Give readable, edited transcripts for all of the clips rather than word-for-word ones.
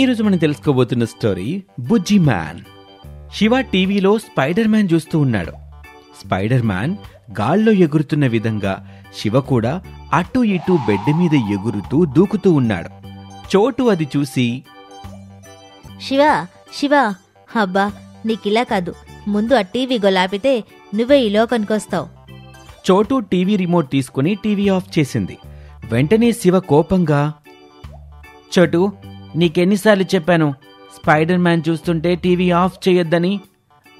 ఈరోజు మనం తెలుసుకోబోతున్న స్టోరీ బుజ్జి మ్యాన్. శివ టీవీలో స్పైడర్ మ్యాన్ చూస్తూ ఉన్నాడు. స్పైడర్ మ్యాన్ గాల్లో ఎగురుతున్న విధంగా శివ కూడా అటు ఇటు బెడ్ మీద ఎగురుతూ దూకుతూ ఉన్నాడు. చోటు అది చూసి, శివ శివ, అబ్బా నీకిలా కాదు, ముందు ఆ టీవీ గొలాపితే నువ్వే ఈ లోకానికొస్తావు. చోటు టీవీ రిమోట్ తీసుకుని టీవీ ఆఫ్ చేసింది. వెంటనే శివ కోపంగా, చోటు నీకెన్నిసార్లు చెప్పాను స్పైడర్ మ్యాన్ చూస్తుంటే టీవీ ఆఫ్ చేయొద్దని?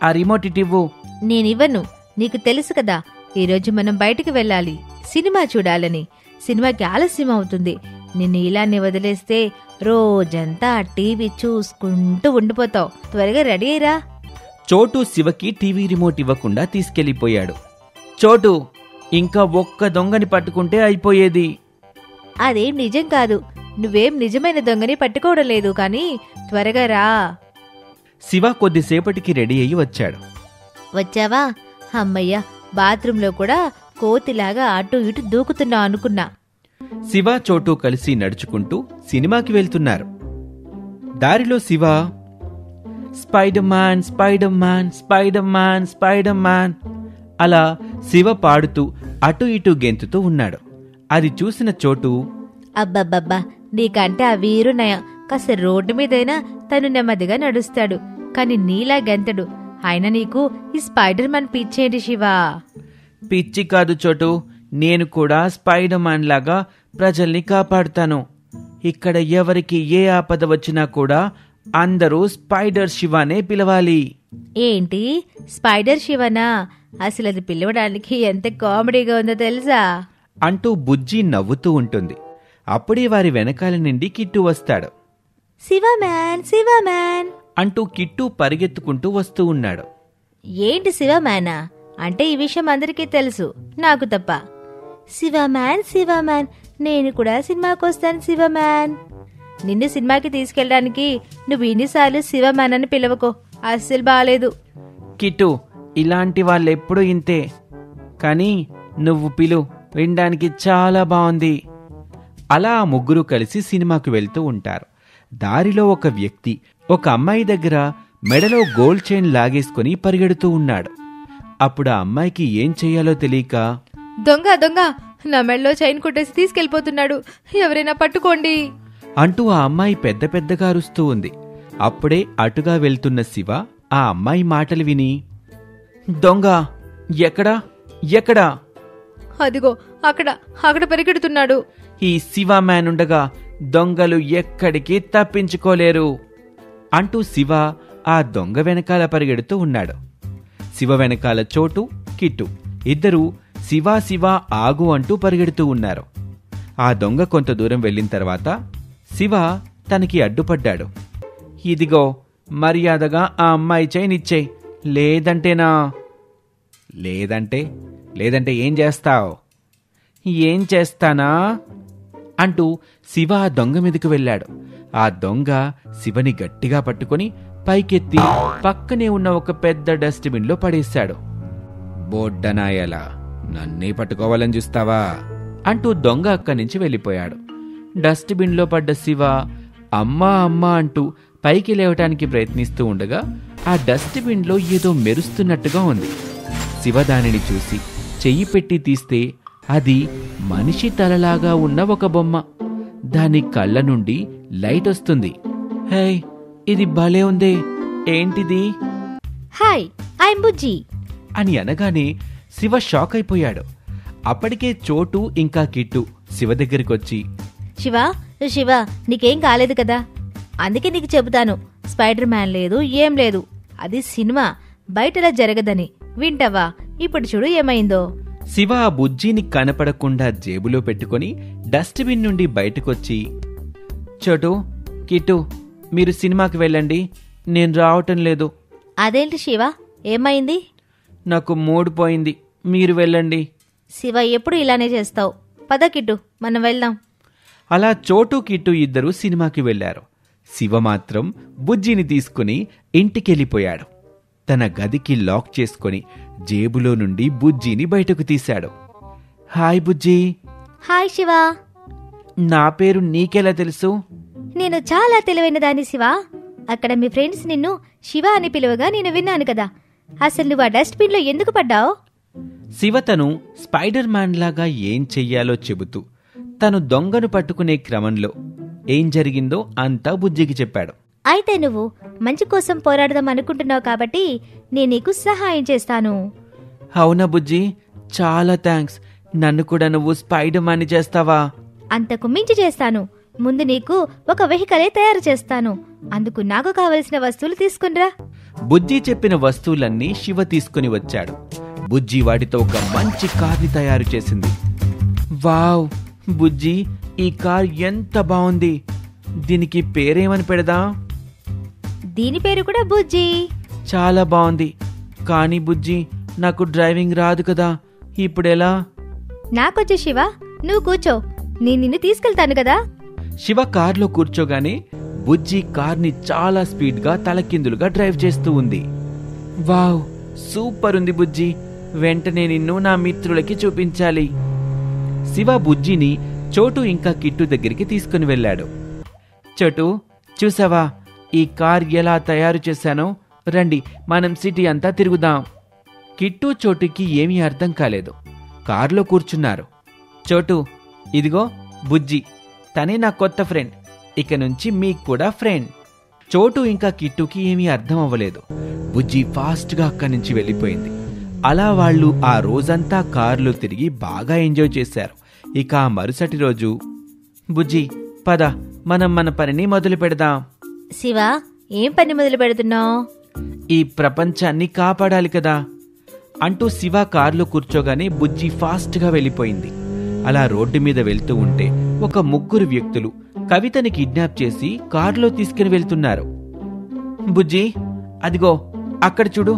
ఆ రిమోట్ ఇటివ్వు. నేనివ్వను, నీకు తెలుసు కదా ఈరోజు మనం బయటికి వెళ్ళాలి, సినిమా చూడాలని. సినిమాకి ఆలస్యం అవుతుంది. నిన్ను ఇలానే వదిలేస్తే రోజంతా ఆ టీవీ చూసుకుంటూ ఉండిపోతావు. త్వరగా రెడీ అయ్యిరా. చోటు శివకి టీవీ రిమోట్ ఇవ్వకుండా తీసుకెళ్లిపోయాడు. చోటు, ఇంకా ఒక్క దొంగని పట్టుకుంటే అయిపోయేది. అదేం నిజం కాదు, నువ్వేం నిజమైన దొంగని పట్టుకోవడం లేదు, కానీ త్వరగా రా. శివ కొద్దిసేపటికి రెడీ అయ్యి వచ్చాడు. వచ్చావా? అమ్మయ్య, బాత్రూంలో కూడా కోతిలాగా అటు ఇటు దూకుతున్నా అనుకున్నా. శివ చోటు కలిసి నడుచుకుంటూ సినిమాకి వెళ్తున్నారు. దారిలో Shiva, spider man spider man spider man spider man అలా శివ పాడుతూ అటు ఇటు గెంతుతూ ఉన్నాడు. అది చూసిన చోటు, అబ్బబ్బబ్బా, నీకంటే ఆ వీరునయం. కాస్త రోడ్డు మీదైనా తను నెమ్మదిగా నడుస్తాడు, కాని నీలా గెంతడు. అయినా నీకు ఈ స్పైడర్ మ్యాన్ పిచ్చేంటి శివా? పిచ్చి కాదు చోటు, నేను కూడా స్పైడర్ మ్యాన్ లాగా ప్రజల్ని కాపాడుతాను. ఇక్కడ ఎవరికి ఏ ఆపద వచ్చినా కూడా అందరూ స్పైడర్ శివానే పిలవాలి. ఏంటి, స్పైడర్ శివనా? అసలు అది పిలవడానికి ఎంత కామెడీగా ఉందో తెలుసా? అంటూ బుజ్జి నవ్వుతూ ఉంటుంది. అప్పుడే వారి వెనకాల నుండి కిట్టు వస్తాడు. శివమ్యాన్ శివమ్యాన్ అంటూ కిట్టు పరిగెత్తుకుంటూ వస్తూ ఉన్నాడు. ఏంటి శివమ్యానా అంటే ఈ విషయం అందరికీ తెలుసు, నాకు తప్ప. శివమ్యాన్ శివమ్యాన్, నేను కూడా సినిమాకి వస్తాను శివమ్యాన్. నిన్ను సినిమాకి తీసుకెళ్ళడానికి నువ్వు ఇన్నిసార్లు శివమ్యాన్ అని పిలవకో, అస్సలు బాలేదు. కిట్టు, ఇలాంటి వాళ్ళెప్పుడూ ఇంతే, కానీ నువ్వు పిలు, వినడానికి చాలా బాగుంది. అలా ఆ ముగ్గురు కలిసి సినిమాకు వెళ్తూ ఉంటారు. దారిలో ఒక వ్యక్తి ఒక అమ్మాయి దగ్గర మెడలో గోల్డ్ చైన్ లాగేసుకుని పరిగెడుతూ ఉన్నాడు. అప్పుడు ఆ అమ్మాయికి ఏం చెయ్యాలో తెలియక, దొంగ దొంగ, నా మెడలో చైన్ కొట్టేసి తీసుకెళ్లిపోతున్నాడు, ఎవరైనా పట్టుకోండి అంటూ ఆ అమ్మాయి పెద్ద పెద్దగా అరుస్తూ ఉంది. అప్పుడే అటుగా వెళ్తున్న శివ ఆ అమ్మాయి మాటలు విని, దొంగ ఎక్కడా ఎక్కడా? అదిగో అక్కడ అక్కడ పరిగెడుతున్నాడు. ఈ శివ మ్యాన్ ఉండగా దొంగలు ఎక్కడికి తప్పించుకోలేరు అంటూ శివ ఆ దొంగ వెనకాల పరిగెడుతూ ఉన్నాడు. శివ వెనకాల చోటు, కిట్టు ఇద్దరూ శివ శివ ఆగు అంటూ పరిగెడుతూ ఉన్నారు. ఆ దొంగ కొంత దూరం వెళ్ళిన తర్వాత శివ తనకి అడ్డుపడ్డాడు. ఇదిగో, మర్యాదగా ఆ అమ్మాయి చైన్ ఇచ్చేయ్, లేదంటేనా? లేదంటే ఏం చేస్తావు? ఏం చేస్తానా అంటూ శివ ఆ దొంగ మీదకు వెళ్ళాడు. ఆ దొంగ శివని గట్టిగా పట్టుకుని పైకెత్తి పక్కనే ఉన్న ఒక పెద్ద డస్ట్బిన్లో పడేశాడు. బోడ్డనాయలా, నన్నే పట్టుకోవాలని చూస్తావా అంటూ దొంగ అక్కడి నుంచి వెళ్ళిపోయాడు. డస్ట్బిన్లో పడ్డ శివ అమ్మా అమ్మా అంటూ పైకి లేవటానికి ప్రయత్నిస్తూ ఉండగా ఆ డస్ట్బిన్లో ఏదో మెరుస్తున్నట్టుగా ఉంది. శివ దానిని చూసి చెయ్యి పెట్టి తీస్తే అది మనిషి తలలాగా ఉన్న ఒక బొమ్మ. దాని కళ్ళ నుండి లైట్ వస్తుంది. హే, ఇది భలే ఉందే, ఏంటిది? హాయ్, ఐఎమ్ బుజ్జి అని అనగానే శివ షాక్ అయిపోయాడు. అప్పటికే చోటు ఇంకా కిట్టు శివ దగ్గరికొచ్చి, శివ శివ, నీకేం కాలేదు కదా? అందుకే నీకు చెబుతాను, స్పైడర్ మ్యాన్ లేదు, ఏం లేదు, అది సినిమా, బయటలా జరగదని. వింటావా? ఇప్పుడు చూడు ఏమైందో. శివ ఆ బుజ్జిని కనపడకుండా జేబులో పెట్టుకుని డస్ట్బిన్ నుండి బయటకొచ్చి, చోటు, కిట్టు, మీరు సినిమాకి వెళ్ళండి, నేను రావటం లేదు. అదేంటి శివ, ఏమైంది? నాకు మూడ్ పోయింది, మీరు వెళ్ళండి. శివ, ఎప్పుడు ఇలానే చేస్తావు. పద కిట్టు, మనం వెళ్దాం. అలా చోటు కిట్టు ఇద్దరూ సినిమాకి వెళ్లారు. శివ మాత్రం బుజ్జిని తీసుకుని ఇంటికెళ్ళిపోయాడు. తన గదికి లాక్ చేసుకుని జేబులో నుండి బుజ్జిని బయటకు తీశాడు. హాయ్ బుజ్జి. హాయ్ శివ. నా పేరు నీకెలా తెలుసు? నేను చాలా తెలివైన దాన్ని శివ. అక్కడ మీ ఫ్రెండ్స్ నిన్ను శివ అని పిలువగా నేను విన్నాను కదా. అసలు నువ్వు ఆ డస్ట్బిన్ లో ఎందుకు పడ్డావు? శివ తను స్పైడర్ మ్యాన్ లాగా ఏం చెయ్యాలో చెబుతూ తను దొంగను పట్టుకునే క్రమంలో ఏం జరిగిందో అంతా బుజ్జికి చెప్పాడు. అయితే నువ్వు మంచి కోసం పోరాడదాం అనుకుంటున్నావు కాబట్టి నేను నీకు సహాయం చేస్తాను. అవునా బుజ్జి, చాలా థ్యాంక్స్. నన్ను కూడా నువ్వు స్పైడర్ మ్యాన్ చేస్తావా? అంతకు మించి చేస్తాను. ముందు నీకు ఒక వెహికలే తయారు చేస్తాను. అందుకు నాకు కావలసిన వస్తువులు తీసుకునిరా. బుజ్జి చెప్పిన వస్తువులన్నీ శివ తీసుకుని వచ్చాడు. బుజ్జి వాటితో ఒక మంచి కార్ని తయారు చేసింది. వావ్ బుజ్జి, ఈ కార్ ఎంత బాగుంది. దీనికి పేరేమని పెడదాం? దీని పేరు కూడా బుజ్జి. చాలా బాగుంది. కానీ బుజ్జి, నాకు డ్రైవింగ్ రాదు కదా, ఇప్పుడెలా? నాకొచ్చే శివ, నువ్వు కూర్చో, నేను నిన్ను తీసుకెళ్తాను కదా. శివ కార్లో కూర్చోగానే బుజ్జి కార్ని చాలా స్పీడ్గా తలకిందులుగా డ్రైవ్ చేస్తూ ఉంది. వావ్ సూపర్ ఉంది బుజ్జి, వెంటనే నిన్ను నా మిత్రులకి చూపించాలి. శివ బుజ్జిని చోటు ఇంకా కిట్టు దగ్గరికి తీసుకుని వెళ్ళాడు. చోటు, చూసావా ఈ కార్ ఎలా తయారు చేశానో? రండి మనం సిటీ అంతా తిరుగుదాం. కిట్టు చోటుకి ఏమీ అర్థం కాలేదు. కార్లో కూర్చున్నారు. చోటు, ఇదిగో బుజ్జి, తనే నా కొత్త ఫ్రెండ్. ఇక నుంచి మీకు కూడా ఫ్రెండ్. చోటు ఇంకా కిట్టుకి ఏమీ అర్థం అవ్వలేదు. బుజ్జి ఫాస్ట్గా అక్కడి నుంచి వెళ్ళిపోయింది. అలా వాళ్ళు ఆ రోజంతా కారులో తిరిగి బాగా ఎంజాయ్ చేశారు. ఇక ఆ మరుసటి రోజు, బుజ్జి పద మనం మన పనిని మొదలు పెడదాం. శివ, ఏం పని మొదలు పెడుతున్నావు? ఈ ప్రపంచాన్ని కాపాడాలి కదా అంటూ శివ కారులో కూర్చోగానే బుజ్జి ఫాస్ట్గా వెళ్ళిపోయింది. అలా రోడ్డు మీద వెళ్తూ ఉంటే ఒక ముగ్గురు వ్యక్తులు కవితని కిడ్నాప్ చేసి కారులో తీసుకుని వెళ్తున్నారు. బుజ్జి, అదిగో అక్కడ చూడు,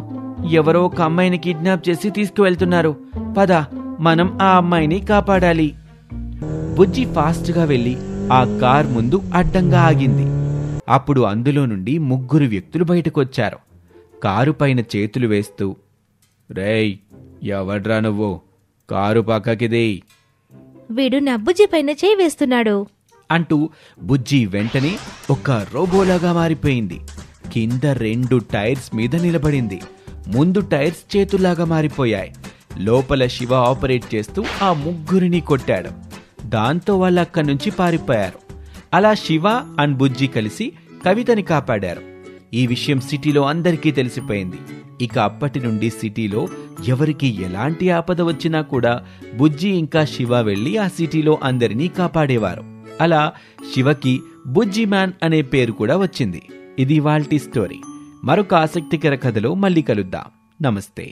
ఎవరో ఒక అమ్మాయిని కిడ్నాప్ చేసి తీసుకువెళ్తున్నారు. పద మనం ఆ అమ్మాయిని కాపాడాలి. బుజ్జి ఫాస్ట్గా వెళ్ళి ఆ కార్ ముందు అడ్డంగా ఆగింది. అప్పుడు అందులో నుండి ముగ్గురు వ్యక్తులు బయటకొచ్చారు. కారు పైన చేతులు వేస్తూ, రేయ్ ఎవడ్రా నువ్వు, కారు పక్కకిదే వీడు నా బుజ్జి పైన చేయి వేస్తున్నాడు అంటూ బుజ్జి వెంటనే ఒక రోబోలాగా మారిపోయింది. కింద 2 టైర్స్ మీద నిలబడింది. ముందు టైర్స్ చేతుల్లాగా మారిపోయాయి. లోపల శివ ఆపరేట్ చేస్తూ ఆ ముగ్గురిని కొట్టాడు. దాంతో వాళ్ళు అక్కడి నుంచి పారిపోయారు. అలా శివ అండ్ బుజ్జి కలిసి కవితని కాపాడారు. ఈ విషయం సిటీలో అందరికీ తెలిసిపోయింది. ఇక అప్పటి నుండి సిటీలో ఎవరికి ఎలాంటి ఆపద వచ్చినా కూడా బుజ్జి ఇంకా శివ వెళ్లి ఆ సిటీలో అందరినీ కాపాడేవారు. అలా శివకి బుజ్జి మ్యాన్ అనే పేరు కూడా వచ్చింది. ఇది ఇవాల్టి స్టోరీ. మరొక ఆసక్తికర కథలో మళ్ళీ కలుద్దాం. నమస్తే.